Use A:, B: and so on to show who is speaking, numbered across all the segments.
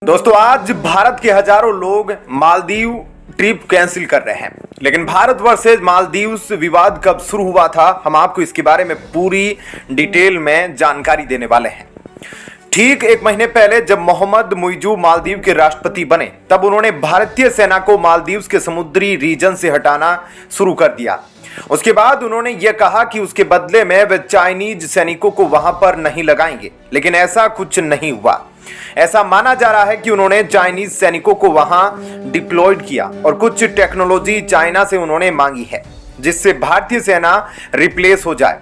A: दोस्तों आज भारत के हजारों लोग मालदीव ट्रिप कैंसिल कर रहे हैं, लेकिन भारत वर्सेस मालदीव्स विवाद कब शुरू हुआ था, हम आपको इसके बारे में पूरी डिटेल में जानकारी देने वाले हैं। ठीक एक महीने पहले जब मोहम्मद मुइज़ू मालदीव के राष्ट्रपति बने, तब उन्होंने भारतीय सेना को मालदीव्स के समुद्री रीजन से हटाना शुरू कर दिया। उसके बाद उन्होंने यह कहा कि उसके बदले में वे चाइनीज सैनिकों को वहां पर नहीं लगाएंगे, लेकिन ऐसा कुछ नहीं हुआ। ऐसा माना जा रहा है कि उन्होंने चाइनीज सैनिकों को वहां डिप्लॉयड किया और कुछ टेक्नोलॉजी चाइना से उन्होंने मांगी है, जिससे भारतीय सेना रिप्लेस हो जाए।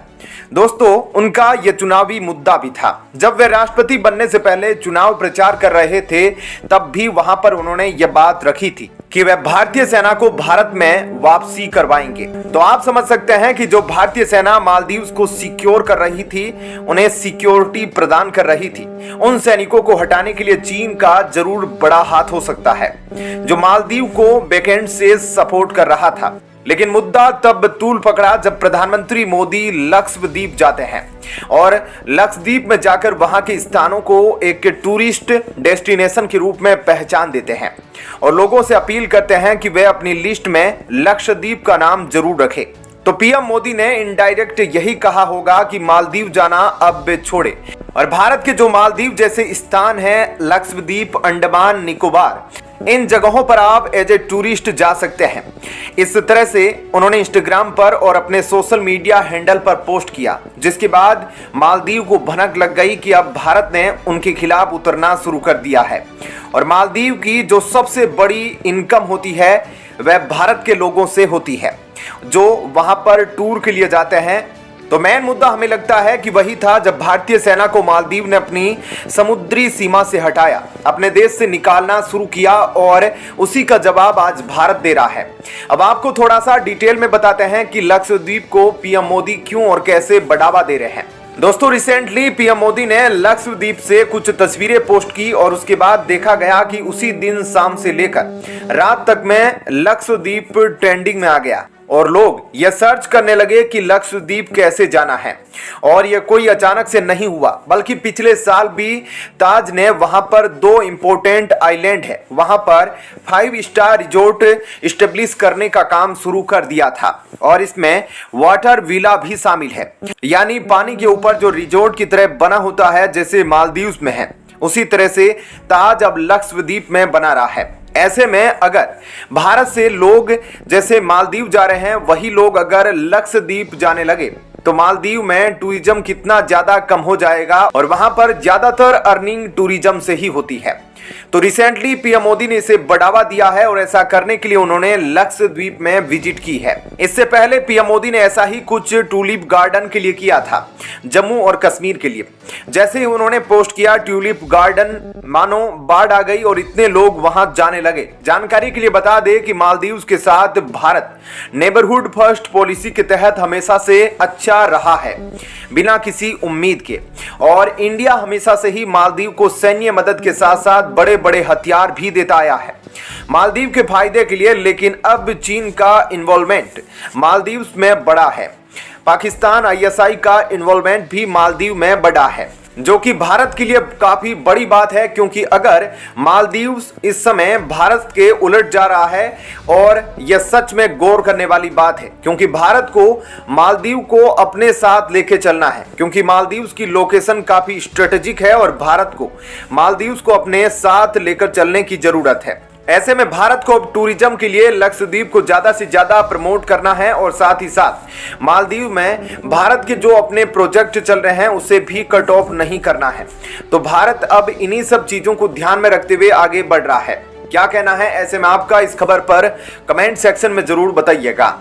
A: दोस्तों उनका यह चुनावी मुद्दा भी था। जब वे राष्ट्रपति बनने से पहले चुनाव प्रचार कर रहे थे, तब भी वहां पर उन्होंने यह बात रखी थी कि वे भारतीय सेना को भारत में वापसी करवाएंगे। तो आप समझ सकते हैं कि जो भारतीय सेना मालदीव्स को सिक्योर कर रही थी, उन्हें सिक्योरिटी प्रदान कर रही थी, उन सैनिकों को हटाने के लिए चीन का जरूर बड़ा हाथ हो सकता है, जो मालदीव को बैकएंड से सपोर्ट कर रहा था। लेकिन मुद्दा तब तूल पकड़ा जब प्रधानमंत्री मोदी लक्षद्वीप जाते हैं और लक्षद्वीप में जाकर वहां के स्थानों को एक टूरिस्ट डेस्टिनेशन के रूप में पहचान देते हैं और लोगों से अपील करते हैं कि वे अपनी लिस्ट में लक्षद्वीप का नाम जरूर रखें। तो पीएम मोदी ने इनडायरेक्ट यही कहा होगा कि मालदीव जाना अब छोड़े और भारत के जो मालदीव जैसे स्थान हैं, लक्षद्वीप, अंडमान निकोबार, इन जगहों पर आप एज ए टूरिस्ट जा सकते हैं। इस तरह से उन्होंने इंस्टाग्राम पर और अपने सोशल मीडिया हैंडल पर पोस्ट किया, जिसके बाद मालदीव को भनक लग गई कि अब भारत ने उनके खिलाफ उतरना शुरू कर दिया है और मालदीव की जो सबसे बड़ी इनकम होती है वह भारत के लोगों से होती है जो वहां पर टूर के लिए जाते हैं। तो मेन मुद्दा हमें लगता है कि वही था जब भारतीय सेना को मालदीव ने अपनी समुद्री सीमा से हटाया, अपने देश से निकालना शुरू किया और उसी का जवाब आज भारत दे रहा है। अब आपको थोड़ा सा डिटेल में बताते हैं कि लक्षद्वीप को पीएम मोदी क्यों और कैसे बढ़ावा दे रहे हैं। दोस्तों रिसेंटली पीएम मोदी ने लक्षद्वीप से कुछ तस्वीरें पोस्ट की और उसके बाद देखा गया कि उसी दिन शाम से लेकर रात तक में लक्षद्वीप ट्रेंडिंग में आ गया और लोग यह सर्च करने लगे कि लक्षद्वीप कैसे जाना है। और यह कोई अचानक से नहीं हुआ, बल्कि पिछले साल भी ताज ने वहां पर 2 इंपॉर्टेंट आइलैंड है, वहां पर 5 स्टार रिजोर्ट स्टेब्लिश करने का काम शुरू कर दिया था और इसमें वाटर विला भी शामिल है, यानी पानी के ऊपर जो रिजोर्ट की तरह बना होता है जैसे मालदीव्स में है, उसी तरह से ताज अब लक्षद्वीप में बना रहा है। ऐसे में अगर भारत से लोग जैसे मालदीव जा रहे हैं, वही लोग अगर लक्षद्वीप जाने लगे तो मालदीव में टूरिज्म कितना ज्यादा कम हो जाएगा और वहां पर ज्यादातर अर्निंग टूरिज्म से ही होती है। तो रिसेंटली पीएम मोदी ने इसे बढ़ावा दिया है और ऐसा करने के लिए उन्होंने लक्षद्वीप में विजिट की है। इससे पहले पीएम मोदी ने ऐसा ही कुछ ट्यूलिप गार्डन के लिए किया था, जम्मू और कश्मीर के लिए। जैसे ही उन्होंने पोस्ट किया ट्यूलिप गार्डन, मानो बाढ़ आ गई और इतने लोग वहां जाने लगे। जानकारी के लिए बता दें कि मालदीव्स के साथ भारत नेबरहुड फर्स्ट पॉलिसी के तहत हमेशा से अच्छा रहा है, बिना किसी उम्मीद के, और इंडिया हमेशा से ही मालदीव को सैन्य मदद के साथ साथ बड़े बड़े हथियार भी देता आया है मालदीव के फायदे के लिए। लेकिन अब चीन का इन्वॉल्वमेंट मालदीव्स में बड़ा है, पाकिस्तान आईएसआई का इन्वॉल्वमेंट भी मालदीव में बड़ा है, जो कि भारत के लिए काफी बड़ी बात है, क्योंकि अगर मालदीव्स इस समय भारत के उलट जा रहा है और यह सच में गौर करने वाली बात है, क्योंकि भारत को मालदीव को अपने साथ लेके चलना है, क्योंकि मालदीव्स की लोकेशन काफी स्ट्रेटेजिक है और भारत को मालदीव्स को अपने साथ लेकर चलने की जरूरत है। ऐसे में भारत को अब टूरिज्म के लिए लक्षद्वीप को ज्यादा से ज्यादा प्रमोट करना है और साथ ही साथ मालदीव में भारत के जो अपने प्रोजेक्ट चल रहे हैं उसे भी कट ऑफ नहीं करना है। तो भारत अब इन्हीं सब चीजों को ध्यान में रखते हुए आगे बढ़ रहा है। क्या कहना है ऐसे में आपका इस खबर पर कमेंट सेक्शन में जरूर बताइएगा।